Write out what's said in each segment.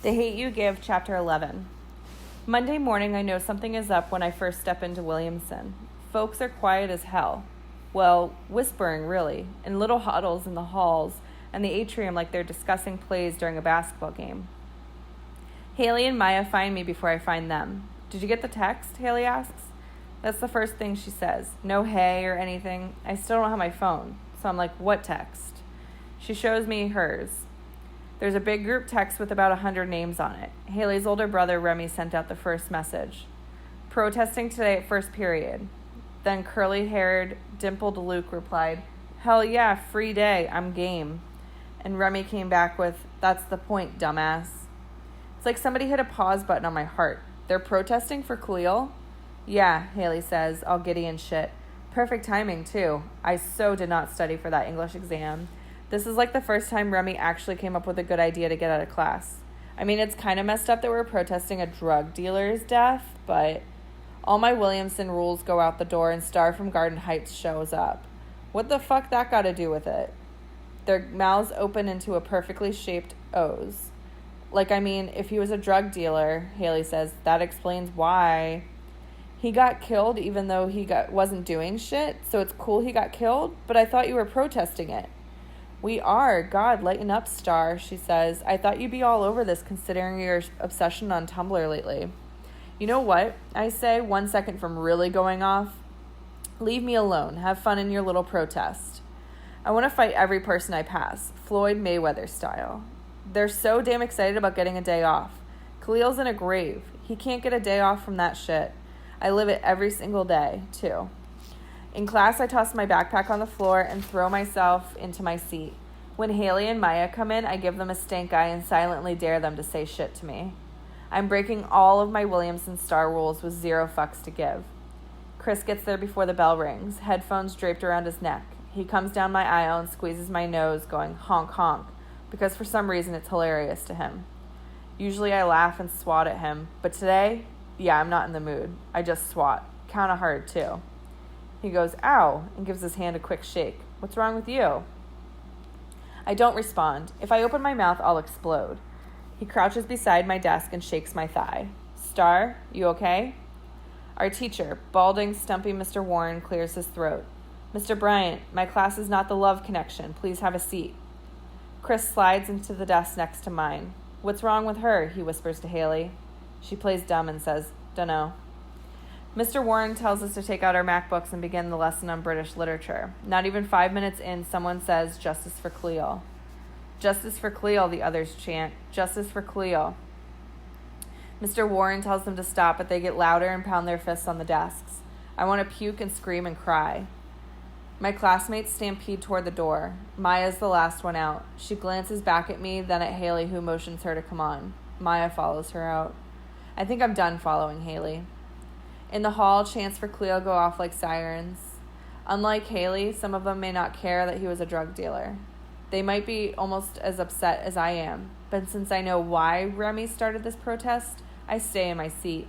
The Hate You Give, Chapter 11. Monday morning, I know something is up when I first step into Williamson. Folks are quiet as hell. Well, whispering, really, in little huddles in the halls and the atrium like they're discussing plays during a basketball game. Haley and Maya find me before I find them. Did you get the text? Haley asks. That's the first thing she says. No hey or anything. I still don't have my phone. So I'm like, what text? She shows me hers. There's a big group text with about 100 names on it. Haley's older brother, Remy, sent out the first message. Protesting today at first period. Then curly-haired, dimpled Luke replied, Hell yeah, free day, I'm game. And Remy came back with, That's the point, dumbass. It's like somebody hit a pause button on my heart. They're protesting for Khalil? Yeah, Haley says, all giddy and shit. Perfect timing, too. I so did not study for that English exam. This is like the first time Remy actually came up with a good idea to get out of class. I mean, it's kind of messed up that we're protesting a drug dealer's death, but all my Williamson rules go out the door and Star from Garden Heights shows up. What the fuck that got to do with it? Their mouths open into a perfectly shaped O's. Like, I mean, if he was a drug dealer, Haley says, that explains why. He got killed even though he wasn't doing shit, so it's cool he got killed, but I thought you were protesting it. We are. God, lighten up, Star, she says. I thought you'd be all over this considering your obsession on Tumblr lately. You know what? I say, 1 second from really going off. Leave me alone. Have fun in your little protest. I want to fight every person I pass, Floyd Mayweather style. They're so damn excited about getting a day off. Khalil's in a grave. He can't get a day off from that shit. I live it every single day, too. In class, I toss my backpack on the floor and throw myself into my seat. When Haley and Maya come in, I give them a stank eye and silently dare them to say shit to me. I'm breaking all of my Williamson Star rules with 0 fucks to give. Chris gets there before the bell rings, headphones draped around his neck. He comes down my aisle and squeezes my nose, going honk honk, because for some reason it's hilarious to him. Usually I laugh and swat at him, but today, yeah, I'm not in the mood. I just swat. Kinda hard, too. He goes, ow, and gives his hand a quick shake. What's wrong with you? I don't respond. If I open my mouth, I'll explode. He crouches beside my desk and shakes my thigh. Star, you okay? Our teacher, balding, stumpy Mr. Warren, clears his throat. Mr. Bryant, my class is not the love connection. Please have a seat. Chris slides into the desk next to mine. What's wrong with her? He whispers to Haley. She plays dumb and says, dunno. Mr. Warren tells us to take out our MacBooks and begin the lesson on British literature. Not even 5 minutes in, someone says, Justice for Khalil. Justice for Khalil, the others chant. Justice for Khalil. Mr. Warren tells them to stop, but they get louder and pound their fists on the desks. I want to puke and scream and cry. My classmates stampede toward the door. Maya's the last one out. She glances back at me, then at Haley, who motions her to come on. Maya follows her out. I think I'm done following Haley. In the hall, chants for Khalil go off like sirens. Unlike Haley, some of them may not care that he was a drug dealer. They might be almost as upset as I am, but since I know why Remy started this protest, I stay in my seat.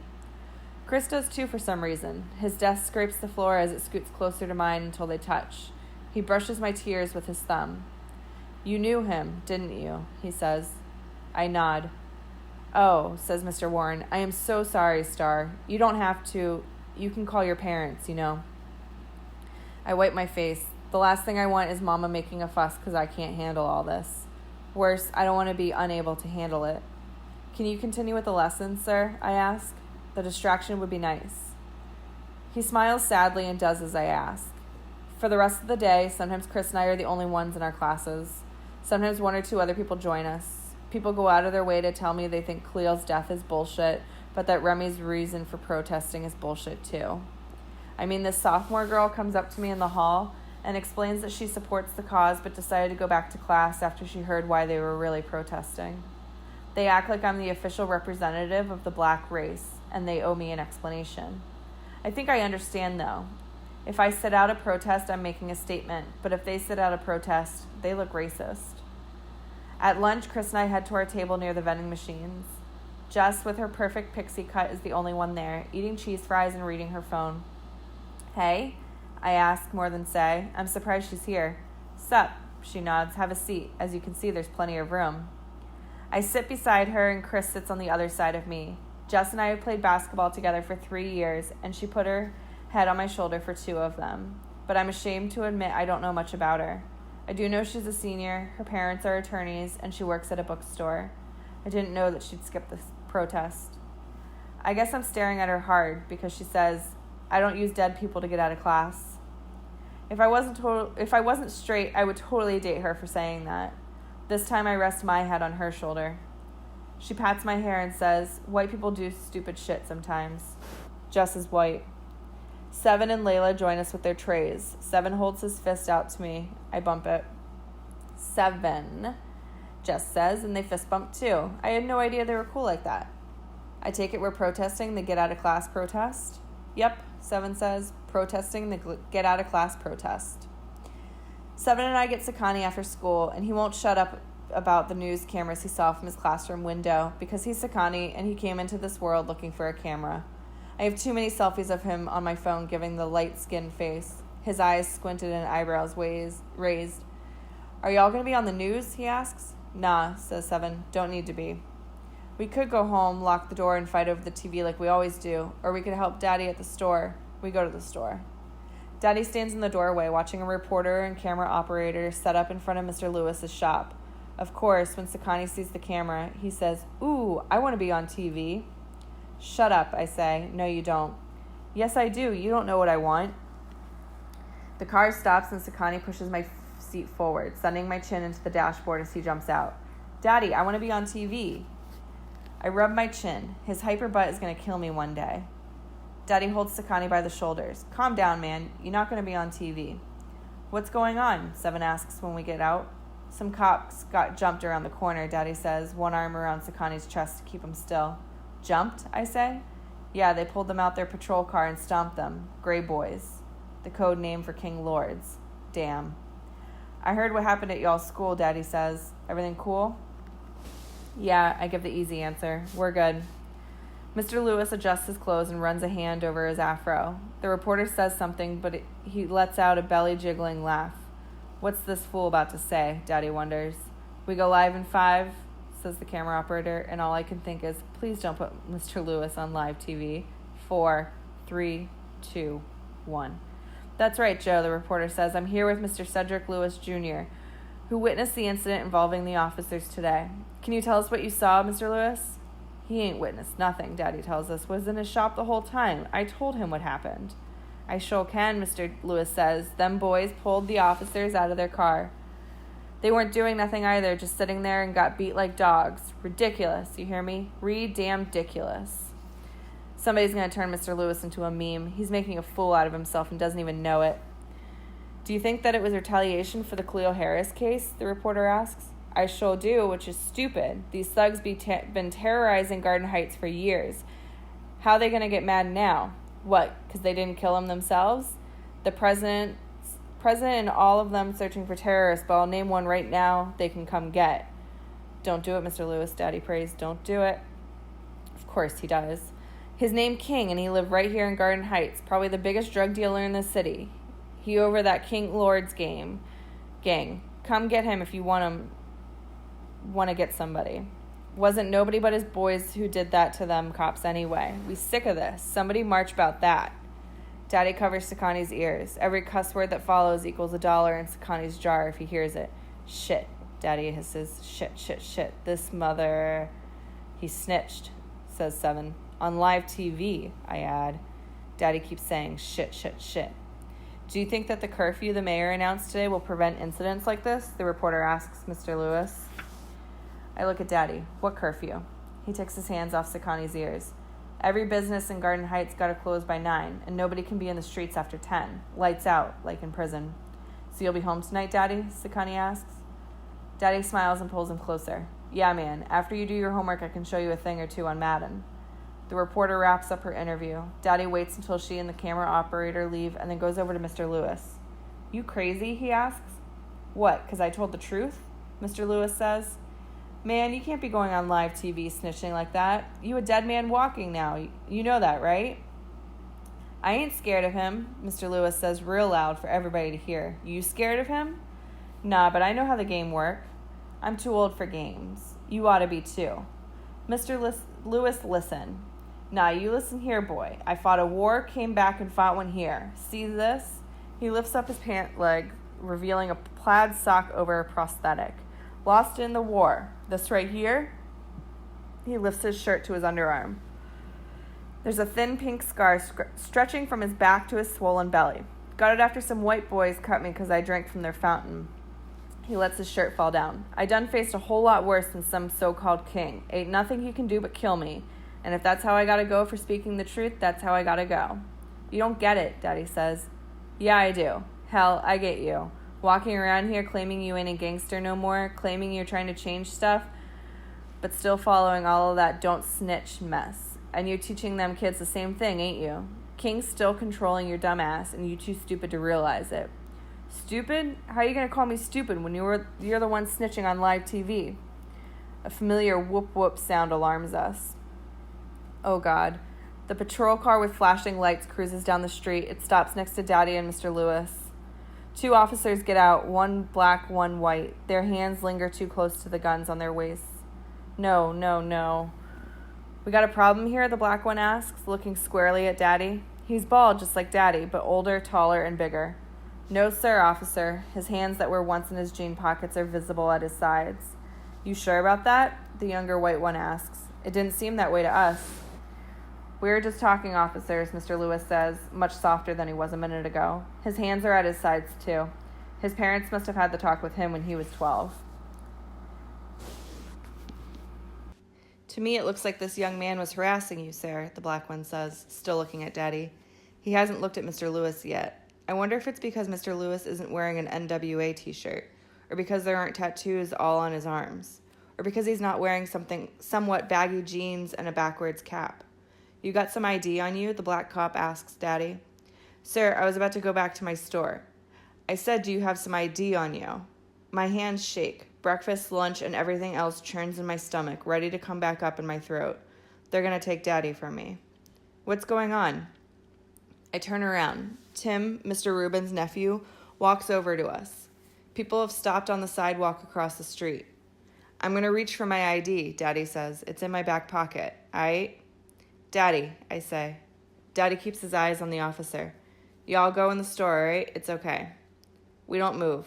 Chris does too for some reason. His desk scrapes the floor as it scoots closer to mine until they touch. He brushes my tears with his thumb. You knew him, didn't you? He says. I nod. Oh, says Mr. Warren, I am so sorry, Star. You don't have to. You can call your parents, you know. I wipe my face. The last thing I want is Mama making a fuss because I can't handle all this. Worse, I don't want to be unable to handle it. Can you continue with the lesson, sir? I ask. The distraction would be nice. He smiles sadly and does as I ask. For the rest of the day, sometimes Chris and I are the only ones in our classes. Sometimes 1 or 2 other people join us. People go out of their way to tell me they think Khalil's death is bullshit, but that Remy's reason for protesting is bullshit too. I mean, this sophomore girl comes up to me in the hall and explains that she supports the cause but decided to go back to class after she heard why they were really protesting. They act like I'm the official representative of the black race, and they owe me an explanation. I think I understand, though. If I sit out a protest, I'm making a statement, but if they sit out a protest, they look racist. At lunch, Chris and I head to our table near the vending machines. Jess, with her perfect pixie cut, is the only one there, eating cheese fries and reading her phone. Hey? I ask more than say. I'm surprised she's here. Sup? She nods. Have a seat. As you can see, there's plenty of room. I sit beside her, and Chris sits on the other side of me. Jess and I have played basketball together for 3 years, and she put her head on my shoulder for 2 of them. But I'm ashamed to admit I don't know much about her. I do know she's a senior, her parents are attorneys, and she works at a bookstore. I didn't know that she'd skip the protest. I guess I'm staring at her hard because she says, I don't use dead people to get out of class. If I wasn't straight, I would totally date her for saying that. This time I rest my head on her shoulder. She pats my hair and says, white people do stupid shit sometimes. Jess is white. Seven and Layla join us with their trays. Seven holds his fist out to me. I bump it. Seven, Jess says, and they fist bump too. I had no idea they were cool like that. I take it we're protesting the get out of class protest? Yep, Seven says, protesting the get out of class protest. Seven and I get Sakani after school, and he won't shut up about the news cameras he saw from his classroom window because he's Sakani and he came into this world looking for a camera. I have too many selfies of him on my phone giving the light-skinned face, his eyes squinted and eyebrows raised. Are y'all going to be on the news, he asks. Nah, says Seven, don't need to be. We could go home, lock the door, and fight over the TV like we always do, or we could help Daddy at the store. We go to the store. Daddy stands in the doorway watching a reporter and camera operator set up in front of Mr. Lewis's shop. Of course, when Sakani sees the camera, he says, Ooh, I want to be on TV. Shut up, I say. No, you don't. Yes, I do. You don't know what I want. The car stops and Sakani pushes my seat forward, sending my chin into the dashboard as he jumps out. Daddy, I want to be on TV. I rub my chin. His hyper butt is going to kill me one day. Daddy holds Sakani by the shoulders. Calm down, man. You're not going to be on TV. What's going on? Seven asks when we get out. Some cops got jumped around the corner, Daddy says, one arm around Sakani's chest to keep him still. Jumped, I say? Yeah, they pulled them out their patrol car and stomped them. Gray Boys. The code name for King Lords. Damn. I heard what happened at y'all's school, Daddy says. Everything cool? Yeah, I give the easy answer. We're good. Mr. Lewis adjusts his clothes and runs a hand over his afro. The reporter says something, but he lets out a belly-jiggling laugh. What's this fool about to say? Daddy wonders. We go live in 5, says the camera operator, and all I can think is, please don't put Mr. Lewis on live TV. 4, 3, 2, 1. That's right, Joe, the reporter says. I'm here with Mr. Cedric Lewis, Jr., who witnessed the incident involving the officers today. Can you tell us what you saw, Mr. Lewis? He ain't witnessed nothing, Daddy tells us. Was in his shop the whole time. I told him what happened. I sure can, Mr. Lewis says. Them boys pulled the officers out of their car. They weren't doing nothing either, just sitting there and got beat like dogs. Ridiculous, you hear me? Re-damn-diculous. Somebody's going to turn Mr. Lewis into a meme. He's making a fool out of himself and doesn't even know it. Do you think that it was retaliation for the Cleo Harris case? The reporter asks. I sure do, which is stupid. These thugs been terrorizing Garden Heights for years. How are they going to get mad now? What, because they didn't kill him themselves? The president and all of them searching for terrorists, but I'll name one right now they can come get. Don't do it, Mr. Lewis, Daddy prays. Don't do it. Of course he does. His name King, and he lived right here in Garden Heights, probably the biggest drug dealer in the city. He over that King Lords gang. Come get him if you want to get somebody. Wasn't nobody but his boys who did that to them cops anyway. We sick of this. Somebody march about that. Daddy covers Sakani's ears. Every cuss word that follows equals $1 in Sakani's jar if he hears it. Shit, Daddy hisses. Shit. This mother... He snitched, says Seven. On live TV, I add. Daddy keeps saying shit. Do you think that the curfew the mayor announced today will prevent incidents like this? The reporter asks Mr. Lewis. I look at Daddy. What curfew? He takes his hands off Sakani's ears. Every business in Garden Heights got to close by 9, and nobody can be in the streets after 10. Lights out, like in prison. So you'll be home tonight, Daddy? Sakani asks. Daddy smiles and pulls him closer. Yeah, man. After you do your homework, I can show you a thing or two on Madden. The reporter wraps up her interview. Daddy waits until she and the camera operator leave and then goes over to Mr. Lewis. You crazy? He asks. What, because I told the truth? Mr. Lewis says. Man, you can't be going on live TV snitching like that. You a dead man walking now. You know that, right? I ain't scared of him, Mr. Lewis says real loud for everybody to hear. You scared of him? Nah, but I know how the game works. I'm too old for games. You ought to be too. Lewis, listen. Now, you listen here, boy. I fought a war, came back and fought one here. See this? He lifts up his pant leg, revealing a plaid sock over a prosthetic. Lost in the war. This right here? He lifts his shirt to his underarm. There's a thin pink scar stretching from his back to his swollen belly. Got it after some white boys cut me because I drank from their fountain. He lets his shirt fall down. I done faced a whole lot worse than some so-called king. Ain't nothing he can do but kill me. And if that's how I gotta go for speaking the truth, that's how I gotta go. You don't get it, Daddy says. Yeah, I do. Hell, I get you. Walking around here claiming you ain't a gangster no more, claiming you're trying to change stuff, but still following all of that don't snitch mess. And you're teaching them kids the same thing, ain't you? King's still controlling your dumb ass, and you too stupid to realize it. Stupid? How are you going to call me stupid when you're the one snitching on live TV? A familiar whoop-whoop sound alarms us. Oh, God. The patrol car with flashing lights cruises down the street. It stops next to Daddy and Mr. Lewis. 2 officers get out, one black, one white. Their hands linger too close to the guns on their waists. No, no, no. We got a problem here, the black one asks, looking squarely at Daddy. He's bald, just like Daddy, but older, taller, and bigger. No, sir, officer. His hands that were once in his jean pockets are visible at his sides. You sure about that? The younger white one asks. It didn't seem that way to us. We were just talking, officers, Mr. Lewis says, much softer than he was a minute ago. His hands are at his sides, too. His parents must have had the talk with him when he was 12. To me, it looks like this young man was harassing you, sir, the black one says, still looking at Daddy. He hasn't looked at Mr. Lewis yet. I wonder if it's because Mr. Lewis isn't wearing an NWA t-shirt, or because there aren't tattoos all on his arms, or because he's not wearing somewhat baggy jeans and a backwards cap. You got some ID on you? The black cop asks Daddy. Sir, I was about to go back to my store. I said, do you have some ID on you? My hands shake. Breakfast, lunch, and everything else churns in my stomach, ready to come back up in my throat. They're going to take Daddy from me. What's going on? I turn around. Tim, Mr. Rubin's nephew, walks over to us. People have stopped on the sidewalk across the street. I'm going to reach for my ID, Daddy says. It's in my back pocket. Daddy, I say. Daddy keeps his eyes on the officer. Y'all go in the store, all right? It's okay. We don't move.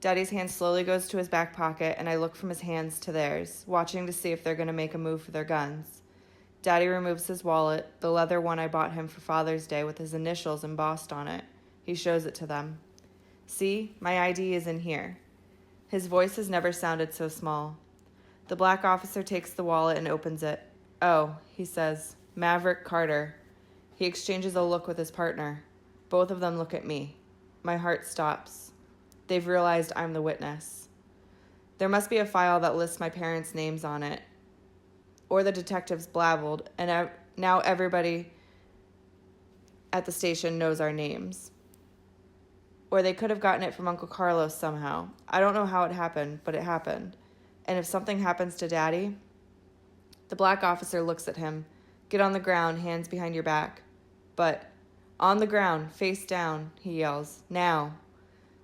Daddy's hand slowly goes to his back pocket, and I look from his hands to theirs, watching to see if they're going to make a move for their guns. Daddy removes his wallet, the leather one I bought him for Father's Day with his initials embossed on it. He shows it to them. See, my ID is in here. His voice has never sounded so small. The black officer takes the wallet and opens it. Oh, he says, Maverick Carter. He exchanges a look with his partner. Both of them look at me. My heart stops. They've realized I'm the witness. There must be a file that lists my parents' names on it. Or the detectives blabbled, and now everybody at the station knows our names. Or they could have gotten it from Uncle Carlos somehow. I don't know how it happened, but it happened. And if something happens to Daddy... The black officer looks at him. Get on the ground, hands behind your back. But, on the ground, face down, he yells. Now.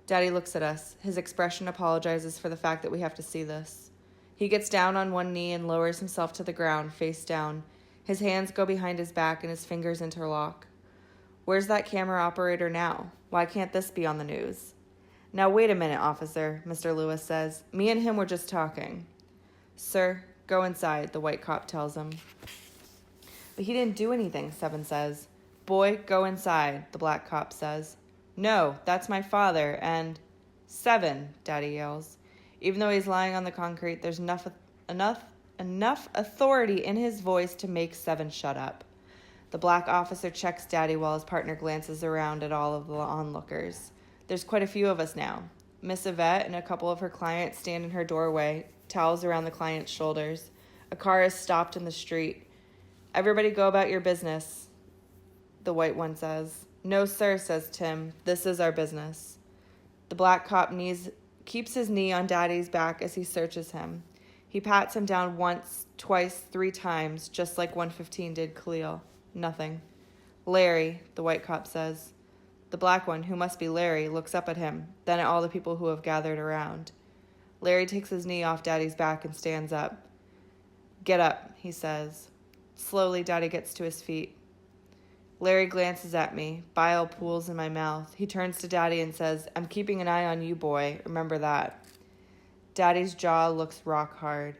Daddy looks at us. His expression apologizes for the fact that we have to see this. He gets down on one knee and lowers himself to the ground, face down. His hands go behind his back and his fingers interlock. Where's that camera operator now? Why can't this be on the news? Now wait a minute, officer, Mr. Lewis says. Me and him were just talking. Sir, go inside, the white cop tells him. But he didn't do anything, Seven says. Boy, go inside, the black cop says. No, that's my father, and... Seven, Daddy yells. Even though he's lying on the concrete, there's enough authority in his voice to make Seven shut up. The black officer checks Daddy while his partner glances around at all of the onlookers. There's quite a few of us now. Miss Yvette and a couple of her clients stand in her doorway, towels around the client's shoulders. A car is stopped in the street. Everybody go about your business, the white one says. No, sir, says Tim. This is our business. The black cop keeps his knee on Daddy's back as he searches him. He pats him down once, twice, 3 times, just like 115 did Khalil. Nothing. Larry, the white cop says. The black one, who must be Larry, looks up at him, then at all the people who have gathered around. Larry takes his knee off Daddy's back and stands up. Get up, he says. Slowly, Daddy gets to his feet. Larry glances at me. Bile pools in my mouth. He turns to Daddy and says, I'm keeping an eye on you, boy. Remember that. Daddy's jaw looks rock hard.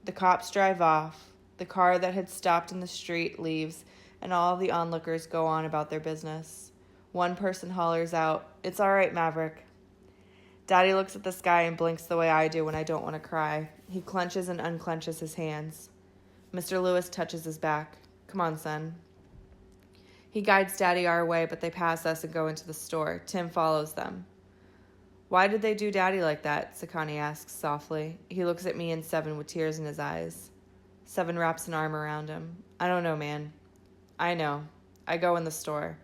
The cops drive off. The car that had stopped in the street leaves, and all the onlookers go on about their business. One person hollers out, It's all right, Maverick. Daddy looks at the sky and blinks the way I do when I don't want to cry. He clenches and unclenches his hands. Mr. Lewis touches his back. Come on, son. He guides Daddy our way, but they pass us and go into the store. Tim follows them. Why did they do Daddy like that? Sakani asks softly. He looks at me and Seven with tears in his eyes. Seven wraps an arm around him. I don't know, man. I know. I go in the store.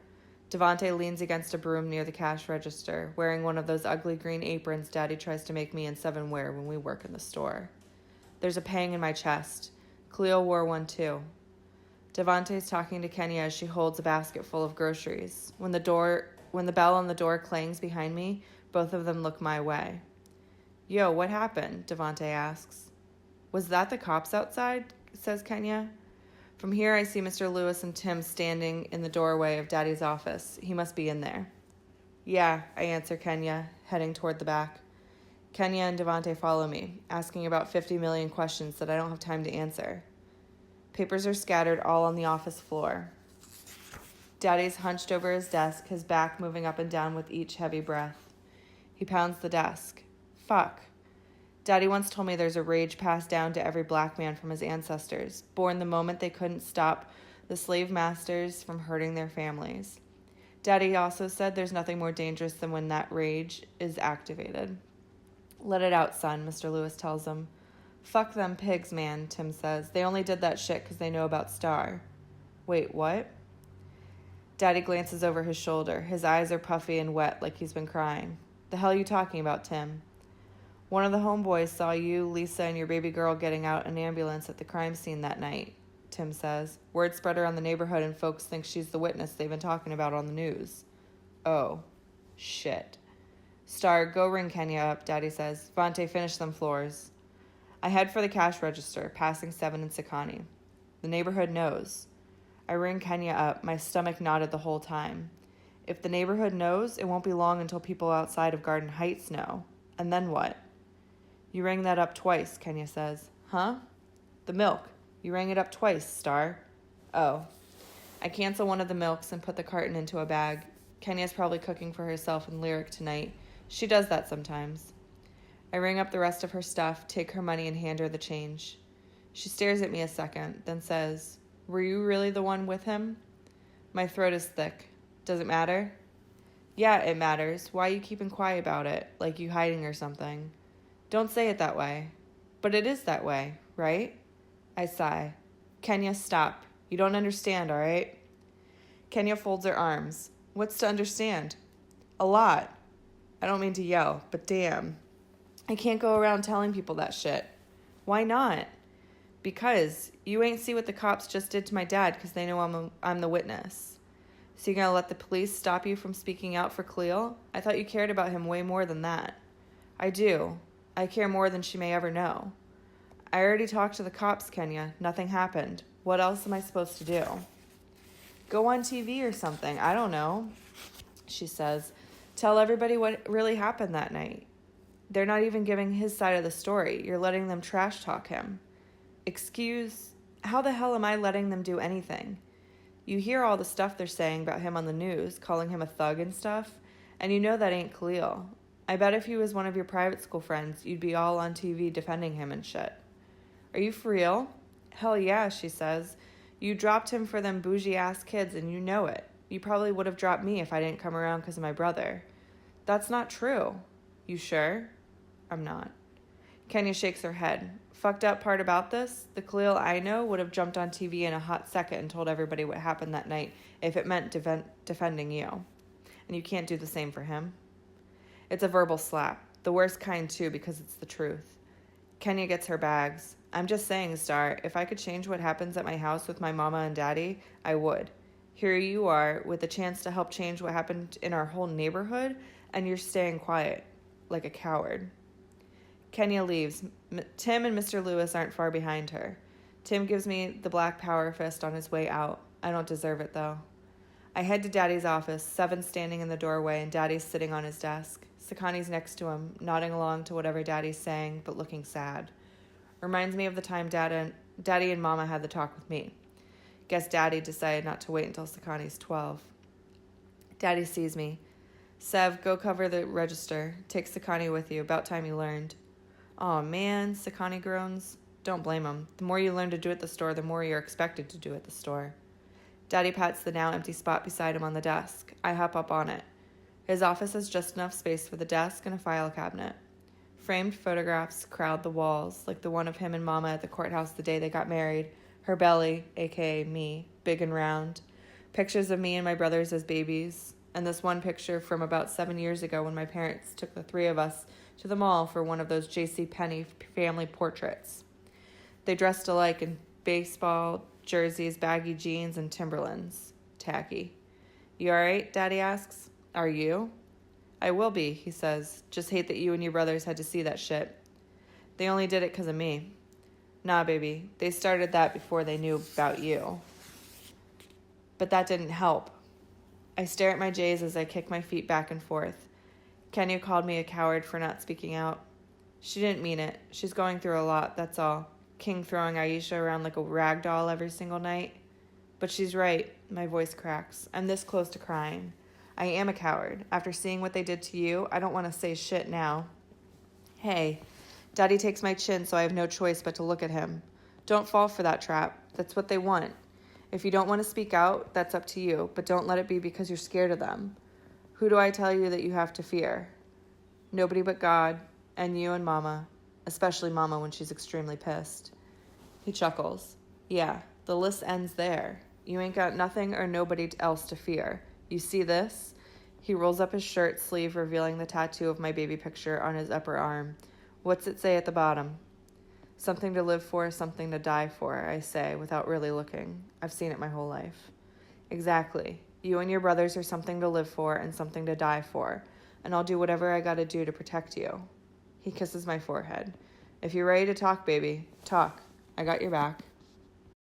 Devante leans against a broom near the cash register, wearing one of those ugly green aprons Daddy tries to make me and Seven wear when we work in the store. There's a pang in my chest. Cleo wore one too. Devante's talking to Kenya as she holds a basket full of groceries. When the bell on the door clangs behind me, both of them look my way. Yo, what happened? Devante asks. Was that the cops outside? Says Kenya. From here, I see Mr. Lewis and Tim standing in the doorway of Daddy's office. He must be in there. Yeah, I answer Kenya, heading toward the back. Kenya and Devante follow me, asking about 50 million questions that I don't have time to answer. Papers are scattered all on the office floor. Daddy's hunched over his desk, his back moving up and down with each heavy breath. He pounds the desk. Fuck. Daddy once told me there's a rage passed down to every black man from his ancestors, born the moment they couldn't stop the slave masters from hurting their families. Daddy also said there's nothing more dangerous than when that rage is activated. Let it out, son, Mr. Lewis tells him. Fuck them pigs, man, Tim says. They only did that shit because they know about Star. Wait, what? Daddy glances over his shoulder. His eyes are puffy and wet like he's been crying. The hell are you talking about, Tim? One of the homeboys saw you, Lisa, and your baby girl getting out an ambulance at the crime scene that night, Tim says. Word spread around the neighborhood and folks think she's the witness they've been talking about on the news. Oh, shit. Star, go ring Kenya up, Daddy says. Devante, finish them floors. I head for the cash register, passing Seven and Sakani. The neighborhood knows. I ring Kenya up, my stomach knotted the whole time. If the neighborhood knows, it won't be long until people outside of Garden Heights know. And then what? You rang that up twice, Kenya says. Huh? The milk. You rang it up twice, Star. Oh. I cancel one of the milks and put the carton into a bag. Kenya's probably cooking for herself and Lyric tonight. She does that sometimes. I ring up the rest of her stuff, take her money, and hand her the change. She stares at me a second, then says, Were you really the one with him? My throat is thick. Does it matter? Yeah, it matters. Why are you keeping quiet about it? Like you hiding or something? Don't say it that way. But it is that way, right? I sigh. Kenya, stop. You don't understand, all right? Kenya folds her arms. What's to understand? A lot. I don't mean to yell, but damn. I can't go around telling people that shit. Why not? Because you ain't see what the cops just did to my dad because they know I'm the witness. So you gonna let the police stop you from speaking out for Cleo? I thought you cared about him way more than that. I do. I care more than she may ever know. I already talked to the cops, Kenya. Nothing happened. What else am I supposed to do? Go on TV or something. I don't know, she says. Tell everybody what really happened that night. They're not even giving his side of the story. You're letting them trash talk him. Excuse? How the hell am I letting them do anything? You hear all the stuff they're saying about him on the news, calling him a thug and stuff, and you know that ain't Khalil. I bet if he was one of your private school friends, you'd be all on TV defending him and shit. Are you for real? Hell yeah, she says. You dropped him for them bougie-ass kids and you know it. You probably would have dropped me if I didn't come around because of my brother. That's not true. You sure? I'm not. Kenya shakes her head. Fucked up part about this, the Khalil I know would have jumped on TV in a hot second and told everybody what happened that night if it meant defending you. And you can't do the same for him. It's a verbal slap. The worst kind, too, because it's the truth. Kenya gets her bags. I'm just saying, Star, if I could change what happens at my house with my mama and daddy, I would. Here you are with a chance to help change what happened in our whole neighborhood, and you're staying quiet, like a coward. Kenya leaves. Tim and Mr. Lewis aren't far behind her. Tim gives me the black power fist on his way out. I don't deserve it, though. I head to Daddy's office, Seven standing in the doorway, and Daddy's sitting on his desk. Sakani's next to him, nodding along to whatever Daddy's saying, but looking sad. Reminds me of the time Daddy and Mama had the talk with me. Guess Daddy decided not to wait until Sakani's 12. Daddy sees me. Sev, go cover the register. Take Sakani with you. About time you learned. Aw, man, Sakani groans. Don't blame him. The more you learn to do at the store, the more you're expected to do at the store. Daddy pats the now empty spot beside him on the desk. I hop up on it. His office has just enough space for the desk and a file cabinet. Framed photographs crowd the walls, like the one of him and Mama at the courthouse the day they got married. Her belly, a.k.a. me, big and round. Pictures of me and my brothers as babies. And this one picture from about 7 years ago when my parents took the three of us to the mall for one of those J.C. Penney family portraits. They dressed alike in baseball jerseys, baggy jeans, and Timberlands. Tacky. You all right? Daddy asks. Are you? I will be, he says. Just hate that you and your brothers had to see that shit. They only did it because of me. Nah, baby. They started that before they knew about you. But that didn't help. I stare at my J's as I kick my feet back and forth. Kenya called me a coward for not speaking out. She didn't mean it. She's going through a lot, that's all. King throwing Aisha around like a rag doll every single night. But she's right. My voice cracks. I'm this close to crying. I am a coward. After seeing what they did to you, I don't want to say shit now. Hey, Daddy takes my chin, so I have no choice but to look at him. Don't fall for that trap. That's what they want. If you don't want to speak out, that's up to you, but don't let it be because you're scared of them. Who do I tell you that you have to fear? Nobody but God, and you and Mama, especially Mama when she's extremely pissed. He chuckles. Yeah, the list ends there. You ain't got nothing or nobody else to fear. You see this? He rolls up his shirt sleeve, revealing the tattoo of my baby picture on his upper arm. What's it say at the bottom? Something to live for, something to die for, I say, without really looking. I've seen it my whole life. Exactly. You and your brothers are something to live for and something to die for, and I'll do whatever I gotta do to protect you. He kisses my forehead. If you're ready to talk, baby, talk. I got your back.